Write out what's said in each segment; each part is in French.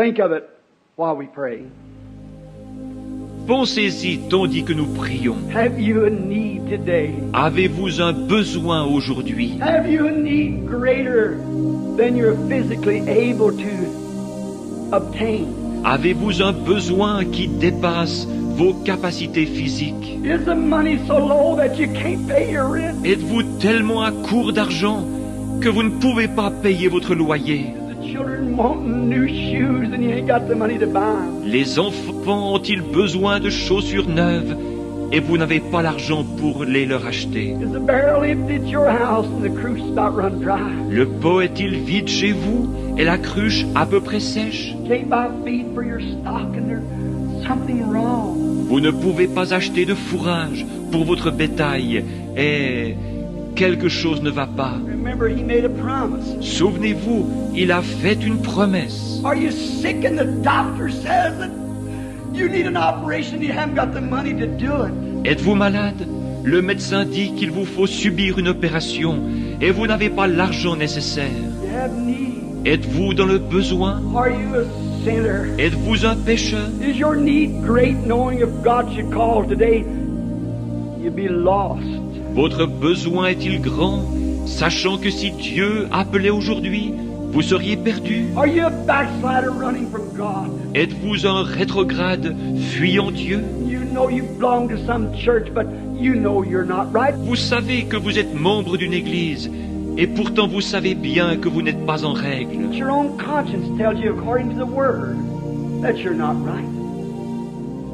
Think of it while we pray. Pensez-y tandis que nous prions. Have you a need today? Avez-vous un besoin aujourd'hui? Have you a need greater than you're physically able to obtain? Avez-vous un besoin qui dépasse vos capacités physiques? Is the money so low that you can't pay your rent? Êtes-vous tellement à court d'argent que vous ne pouvez pas payer votre loyer? The children wanting new shoes and you ain't got the money to buy them. Les enfants ont-ils besoin de chaussures neuves et vous n'avez pas l'argent pour les leur acheter? Is the barrel empty at your house and the cruise about run dry? Le pot est-il vide chez vous et la cruche à peu près sèche? Can't buy feed for your stock and there's something wrong. Vous ne pouvez pas acheter de fourrage pour votre bétail et quelque chose ne va pas. Remember, he made a promise. Souvenez-vous, il a fait une promesse. Are you sick and the doctor says that you need an operation, you haven't got the money to do it? Êtes-vous malade? Le médecin dit qu'il vous faut subir une opération et vous n'avez pas l'argent nécessaire. You have need. Êtes-vous dans le besoin? Are you a sinner? Êtes-vous un pécheur? Is your need great knowing if God should call today, you'd be lost? Votre besoin est-il grand, sachant que si Dieu appelait aujourd'hui, vous seriez perdu? Are you a backslider running from God? Êtes-vous un rétrograde fuyant Dieu? You know you belong to some church, but you know you're not right. Vous savez que vous êtes membre d'une église, et pourtant vous savez bien que vous n'êtes pas en règle. Your own conscience tells you according to the Word that you're not right.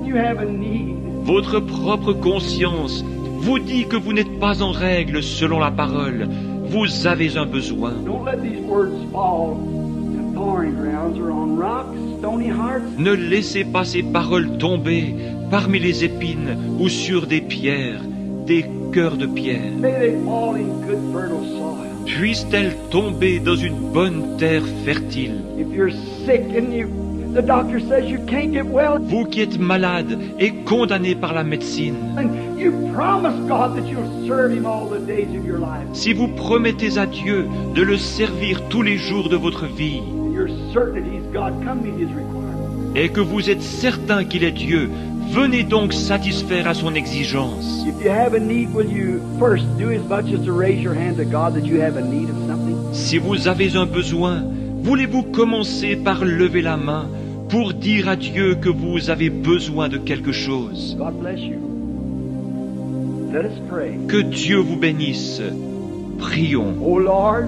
You have a need. Votre propre conscience vous dit que vous n'êtes pas en règle selon la parole. Vous avez un besoin. Don't let these words fall in thorny grounds or on rocks, stony hearts. Ne laissez pas ces paroles tomber parmi les épines ou sur des pierres, des cœurs de pierre. May they fall in good fertile soil. Puissent-elles tomber dans une bonne terre fertile? If you're sick and the doctor says you can't get well, Vous qui êtes malade et condamné par la médecine, and you promise God that you'll serve Him all the days of your life, si vous promettez à Dieu de le servir tous les jours de votre vie, and you're certain that He's God, come meet His requirements. et que vous êtes certain qu'il est Dieu, venez donc satisfaire à son exigence. If you have a need, will you first do as much as to raise your hand to God that you have a need of something? Si vous avez un besoin, voulez-vous commencer par lever la main pour dire à Dieu que vous avez besoin de quelque chose? God bless you. Let us pray. Que Dieu vous bénisse. Prions. Oh Lord,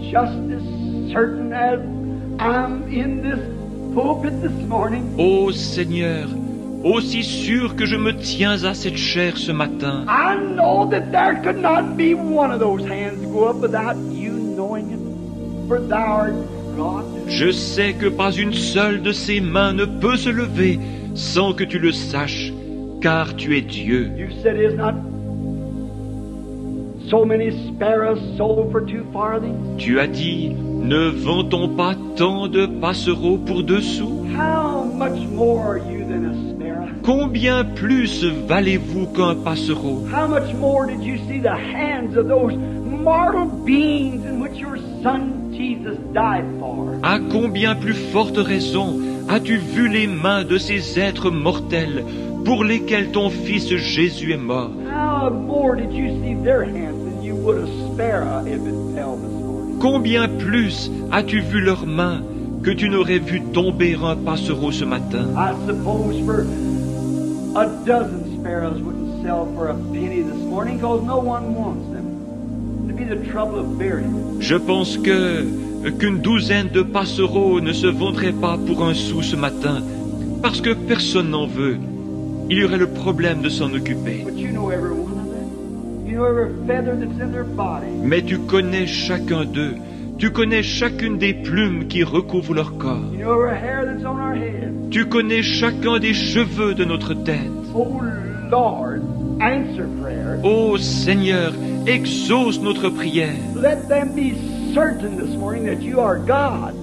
just as certain as I'm in this pulpit this morning, Ô Seigneur, aussi sûr que je me tiens à cette chair ce matin, I know that there could not be one of those hands go up without you knowing it. For thou art God. je sais que pas une seule de ces mains ne peut se lever sans que tu le saches, car tu es Dieu. You said, is not so many sparrows sold for 2 farthings? Tu as dit, ne vend-on pas tant de passereaux pour 2 sous? How much more are you than a sparrow? Combien plus valez-vous qu'un passereau? How much more did you see the hands of those mortal beings in which your Son Jesus died for? À combien plus forte raison as-tu vu les mains de ces êtres mortels pour lesquels ton Fils Jésus est mort? How more did you see their hands than you would a sparrow if it fell this morning? Combien plus as-tu vu leurs mains que tu n'aurais vu tomber un passereau ce matin? I suppose for a dozen sparrows wouldn't sell for a penny this morning because no one wants them. It'd be the trouble of bearing. Je pense qu'une douzaine de passereaux ne se vendraient pas pour 1 sou ce matin, parce que personne n'en veut. Il y aurait le problème de s'en occuper. But you know every one of them. You know every feather that's in their body. Mais tu connais chacun d'eux. Tu connais chacune des plumes qui recouvrent leur corps. You know every hair that's on our head. Tu connais chacun des cheveux de notre tête. Oh Lord, answer prayer. Ô Seigneur, exauce notre prière. Let them be certain this morning that you are God.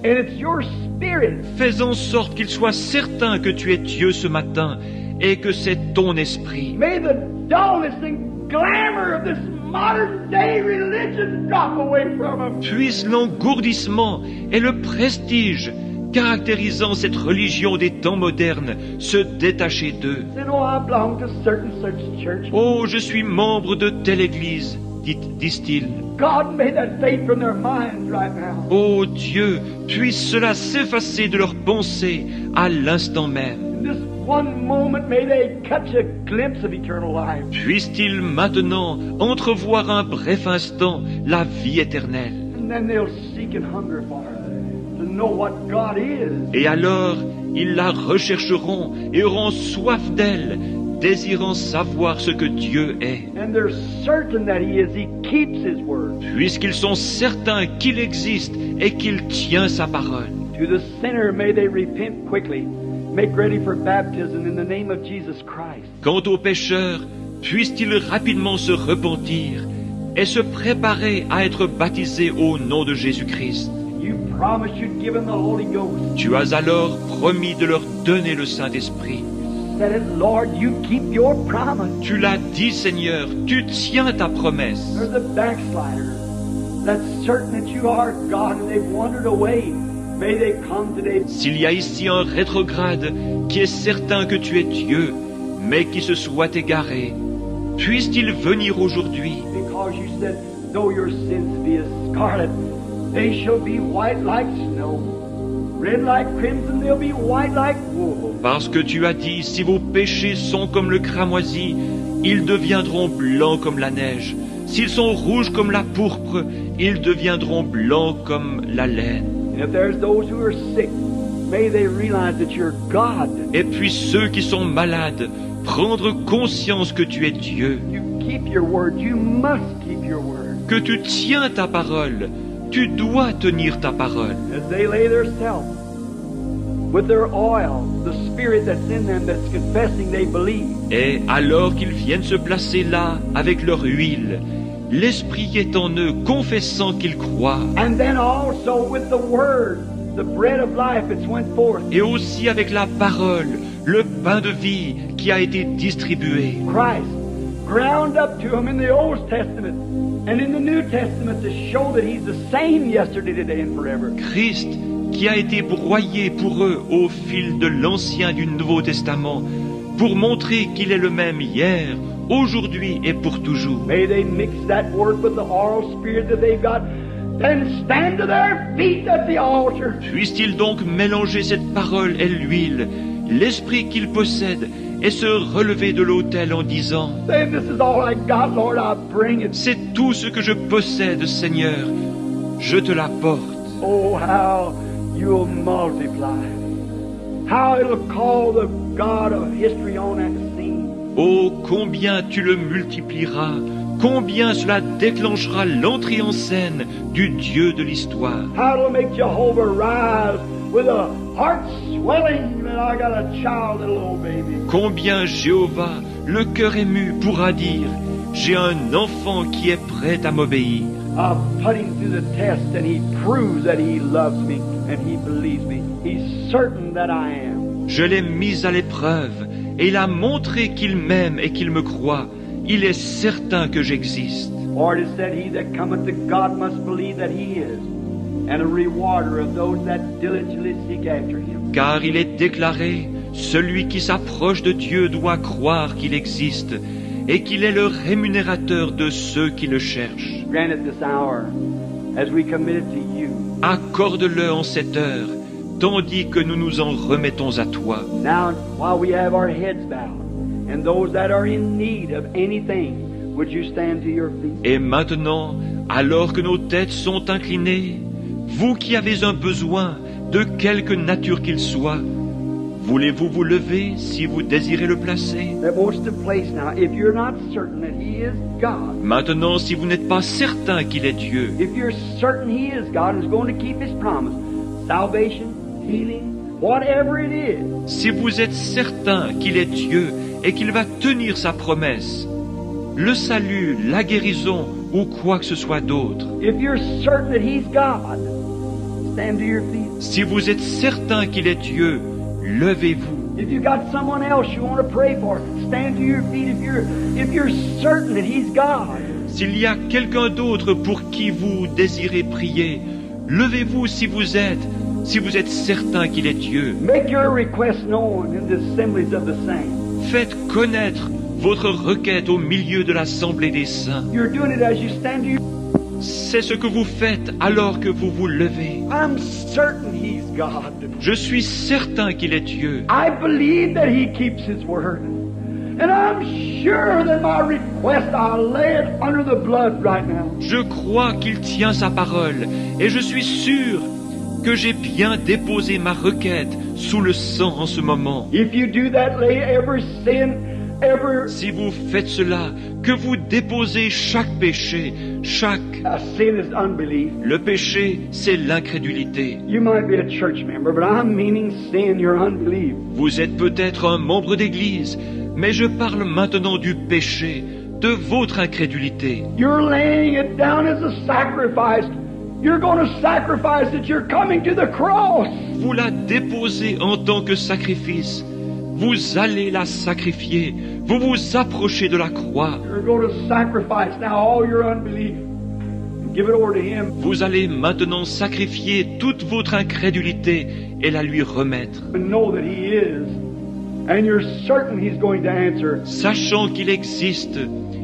And it's your Spirit. Fais en sorte qu'ils soient certains que tu es Dieu ce matin et que c'est ton esprit. May the dullness and glamour of this modern day religion drop away from them. Puisse l'engourdissement et le prestige caractérisant cette religion des temps modernes se détacher d'eux. Say, no, I belong to certain such church. Oh, je suis membre de telle église, disent-ils. God made that faith from their minds right now. Oh Dieu, puisse cela s'effacer de leurs pensées à l'instant même. In this one moment, may they catch a glimpse of eternal life. Puisse-t-il maintenant entrevoir un bref instant la vie éternelle. And then they'll seek and hunger for it, to know what God is. Et alors, ils la rechercheront et auront soif d'elle, désirant savoir ce que Dieu est. And they're certain that He is. He keeps His word. Puisqu'ils sont certains qu'il existe et qu'il tient sa parole. To the sinner, may they repent quickly. Make ready for baptism in the name of Jesus Christ. Quant aux pécheurs, puissent-ils rapidement se repentir et se préparer à être baptisés au nom de Jésus-Christ. You promised you'd give them the Holy Ghost. Tu as alors promis de leur donner le Saint-Esprit. Said it, Lord, you keep your promise. Tu l'as dit, Seigneur, tu tiens ta promesse. There's a backslider that's certain that you are God and they've wandered away. May they come today. S'il y a ici un rétrograde qui est certain que tu es Dieu, mais qui se soit égaré, puisse-t-il venir aujourd'hui, Because you said, though your sins be as scarlet, they shall be white like snow. Red like crimson, they'll be white like wool. parce que tu as dit, si vos péchés sont comme le cramoisi, ils deviendront blancs comme la neige. S'ils sont rouges comme la pourpre, ils deviendront blancs comme la laine. And if there's those who are sick, may they realize that you're God. Et puis ceux qui sont malades, prendre conscience que tu es Dieu, You keep your word. You must keep your word. que tu tiens ta parole, tu dois tenir ta parole. As they lay their self with their oil, the spirit that's in them that's confessing they believe. Et alors qu'ils viennent se placer là avec leur huile, l'Esprit est en eux, confessant qu'ils croient, And then also with the word, the bread of life that's went forth. et aussi avec la parole, le pain de vie qui a été distribué. Christ ground up to them in the Old Testament and in the New Testament to show that He's the same yesterday, today, and forever. Christ qui a été broyé pour eux au fil de l'Ancien et du Nouveau Testament, pour montrer qu'il est le même hier, aujourd'hui et pour toujours. May they mix that word with the oral spirit that they've got, then stand to their feet at the altar. Puisse-t-il donc mélanger cette parole et l'huile, l'esprit qu'ils possèdent, et se relever de l'autel en disant, Say, this is all I got, Lord, I bring it. c'est tout ce que je possède, Seigneur, je te l'apporte. Oh, how you'll multiply. How it'll call the God of history on that scene. Oh, combien tu le multiplieras, combien cela déclenchera l'entrée en scène du Dieu de l'histoire. How it'll make Jehovah rise with a heart swelling that I got a child, a little baby. Combien Jéhovah, le cœur ému, pourra dire, j'ai un enfant qui est prêt à m'obéir. I've put him through the test and he proves that he loves me and he believes me. He's certain that I am. Je l'ai mis à l'épreuve, et il a montré qu'il m'aime et qu'il me croit. Il est certain que j'existe. For it is said, he that cometh to God must believe that he is, and a rewarder of those that diligently seek after him. Car il est déclaré, celui qui s'approche de Dieu doit croire qu'il existe, et qu'il est le rémunérateur de ceux qui le cherchent. Grant it this hour as we commit it to you. Accorde-le en cette heure, tandis que nous nous en remettons à toi. Now, while we have our heads bowed, and those that are in need of anything, would you stand to your feet? Et maintenant, alors que nos têtes sont inclinées, vous qui avez un besoin, de quelque nature qu'il soit, voulez-vous vous lever si vous désirez le placer? That wants to place now. If you're not certain that He is God, Maintenant, si vous n'êtes pas certain qu'il est Dieu, if you're certain He is God and is going to keep His promise, salvation, healing, whatever it is, si vous êtes certain qu'il est Dieu et qu'il va tenir sa promesse, le salut, la guérison ou quoi que ce soit d'autre, if you're certain that He's God, stand to your feet. si vous êtes certain qu'il est Dieu, levez-vous. If you got someone else you want to pray for, stand to your feet. If you're certain that He's God, S'il y a quelqu'un d'autre pour qui vous désirez prier, levez-vous si vous êtes certain qu'il est Dieu. Make your request known in the assemblies of the saints. Faites connaître votre requête au milieu de l'assemblée des saints. You're doing it as you stand to your... C'est ce que vous faites alors que vous vous levez. I'm certain He's God. Je suis certain qu'il est Dieu. I believe that He keeps His word. And I'm sure that my request, I'll lay it under the blood right now. Je crois qu'il tient sa parole et je suis sûr que j'ai bien déposé ma requête sous le sang en ce moment. If you do that, lay every sin, every... Si vous faites cela, que vous déposez chaque péché, sin is unbelief. Le péché, c'est l'incrédulité. You might be a church member, but I'm meaning sin, your unbelief. Vous êtes peut-être un membre d'église, mais je parle maintenant du péché, de votre incrédulité. You're laying it down as a sacrifice. You're going to sacrifice it. You're coming to the cross. Vous la déposez en tant que sacrifice. Vous allez la sacrifier. Vous vous approchez de la croix. You're going to sacrifice now all your unbelief. Give it over to Him. Vous allez maintenant sacrifier toute votre incrédulité et la lui remettre. And know that He is. And you're certain He's going to answer. Sachant qu'il existe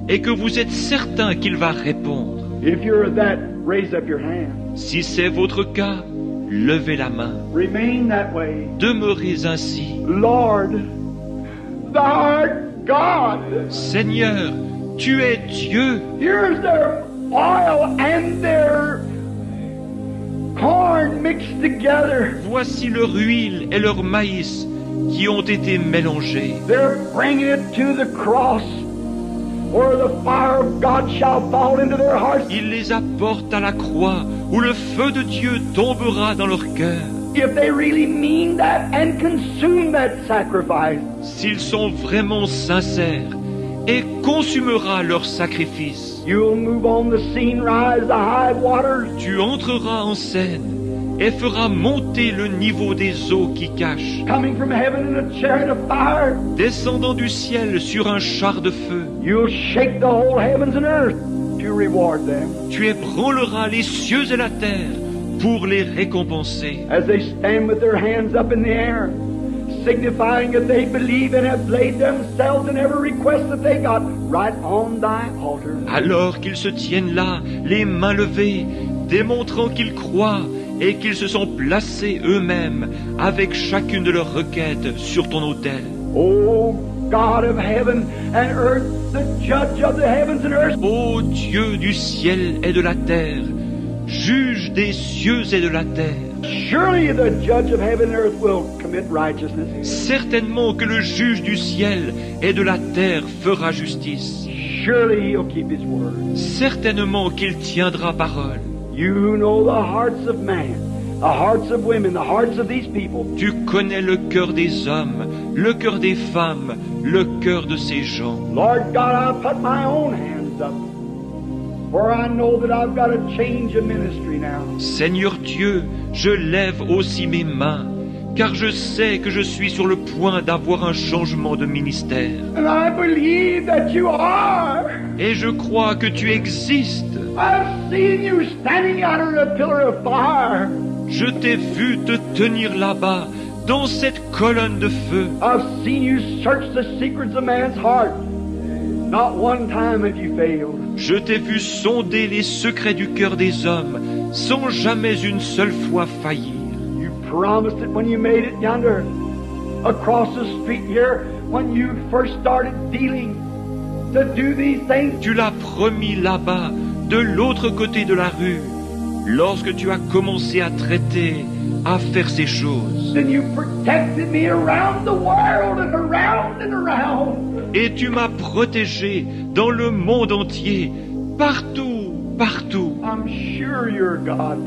et que vous êtes certain qu'il va répondre. If you're that, raise up your hand. Si c'est votre cas, levez la main. Remain that way. Demeurez ainsi. Lord, Thou art God. Seigneur, tu es Dieu. Here's their oil and their corn mixed together. Voici leur huile et leur maïs qui ont été mélangés. They're bringing it to the cross, where the fire of God shall fall into their hearts. Ils les apportent à la croix, où le feu de Dieu tombera dans leur cœur. If they really mean that and consume that sacrifice, S'ils sont vraiment sincères, et consumera leur sacrifice. you'll move on the scene, rise the high waters. Tu entreras en scène et feras monter le niveau des eaux qui cachent, Coming from heaven in a chariot of fire, descendant du ciel sur un char de feu. you'll shake the whole heavens and earth to reward them. Tu ébranleras les cieux et la terre pour les récompenser. As they stand with their hands up in the air, signifying that they believe and have laid themselves and every request that they got right on thy altar. Alors qu'ils se tiennent là, les mains levées, démontrant qu'ils croient et qu'ils se sont placés eux-mêmes avec chacune de leurs requêtes sur ton autel. O God of heaven and earth, the judge of the heavens and earth, Ô Dieu du ciel et de la terre, juge des cieux et de la terre, surely the judge of heaven and earth will commit righteousness. certainement que le juge du ciel et de la terre fera justice. Surely He'll keep His word. Certainement qu'il tiendra parole. You know the hearts of man, the hearts of women, the hearts of these people. Tu connais le cœur des hommes, le cœur des femmes, le cœur de ces gens. Lord God, I put my own hands up, for I know that I've got to change a ministry now. Seigneur Dieu, je lève aussi mes mains, car je sais que je suis sur le point d'avoir un changement de ministère. And I believe that you are. Et je crois que tu existes. I've seen you standing under a pillar of fire. Je t'ai vu te tenir là-bas, dans cette colonne de feu. I've seen you search the secrets of man's heart. Not one time have you failed. Je t'ai vu sonder les secrets du cœur des hommes, sans jamais une seule fois faillir. You promised it when you made it yonder, across the street here, when you first started dealing, to do these things. Tu l'as promis là-bas, de l'autre côté de la rue, lorsque tu as commencé à traiter, à faire ces choses. Then you protected me around the world and around and around. Et tu m'as protégé dans le monde entier, partout, partout. I'm sure you're God.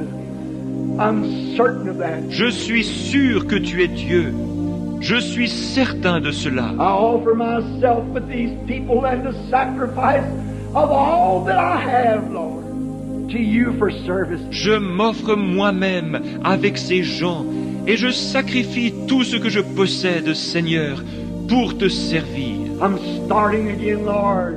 I'm certain of that. Je suis sûr que tu es Dieu. Je suis certain de cela. I offer myself with these people and the sacrifice of all that I have, Lord, to you for service. Je m'offre moi-même avec ces gens et je sacrifie tout ce que je possède, Seigneur, pour te servir. I'm starting again, Lord.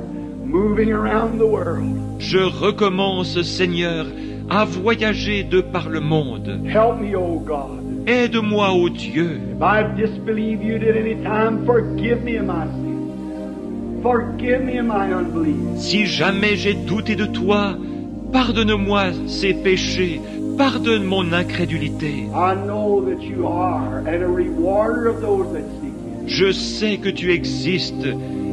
moving around the world. Je recommence, Seigneur, à voyager de par le monde. Help me, O God. Aide-moi, ô Dieu. If I disbelieve you at any time, forgive me of my sin. Forgive me of my unbelief. Si jamais j'ai douté de toi, pardonne-moi ces péchés, pardonne mon incrédulité. I know that you are and a rewarder of those that seek you. Je sais que tu existes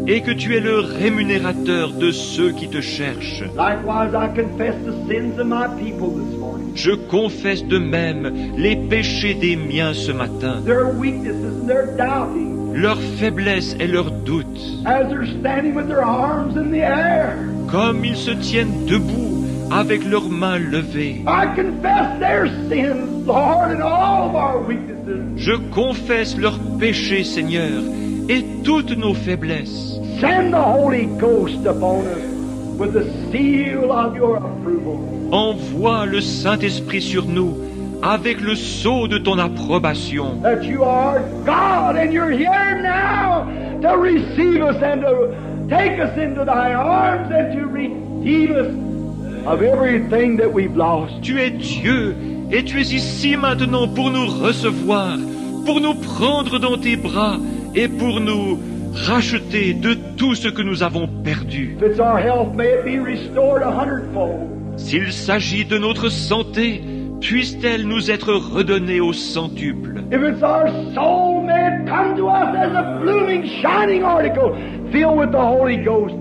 et que tu es le rémunérateur de ceux qui te cherchent. Likewise, I confess the sins of my people this morning. Je confesse de même les péchés des miens ce matin, Their weaknesses and their doubting, leurs faiblesses et leurs doutes. as they're standing with their arms in the air. Comme ils se tiennent debout avec leurs mains levées. I confess their sins, Lord, and all of our weaknesses. Je confesse leurs péchés, Seigneur, et toutes nos faiblesses. Send the Holy Ghost upon us with the seal of your approval. Envoie le Saint-Esprit sur nous avec le sceau de ton approbation. That you are God and you're here now to receive us and to take us into thy arms and to redeem us of everything that we've lost. Tu es Dieu et tu es ici maintenant pour nous recevoir, pour nous prendre dans tes bras et pour nous racheter de tout ce que nous avons perdu. If it's our health, may it be restored 100-fold. S'il s'agit de notre santé, puisse-t-elle nous être redonnée au centuple. If it's our soul, may it come to us as a blooming, shining article filled with the Holy Ghost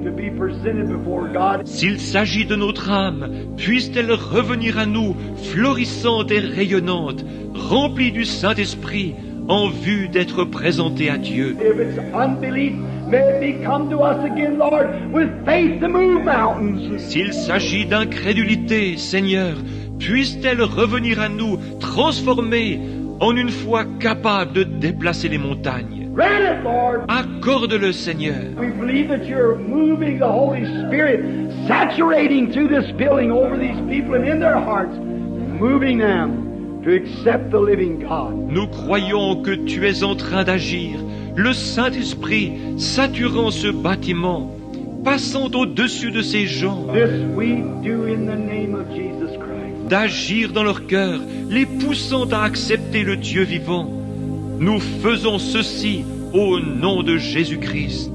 to be presented before God. S'il s'agit de notre âme, puisse-t-elle revenir à nous, florissante et rayonnante, remplie du Saint-Esprit, en vue d'être présentée à Dieu. If it's unbelief, may it come to us again, Lord, with faith to move mountains. S'il s'agit d'incrédulité, Seigneur, puisse-t-elle revenir à nous, transformée, en une foi capable de déplacer les montagnes. Grant it, Lord. Accorde-le, Seigneur. We believe that you're moving the Holy Spirit, saturating through this building over these people and in their hearts, moving them to accept the living God. Nous croyons que tu es en train d'agir, le Saint-Esprit saturant ce bâtiment, passant au-dessus de ces gens, This we do in the name of Jesus Christ. d'agir dans leur cœur, les poussant à accepter le Dieu vivant. Nous faisons ceci au nom de Jésus-Christ.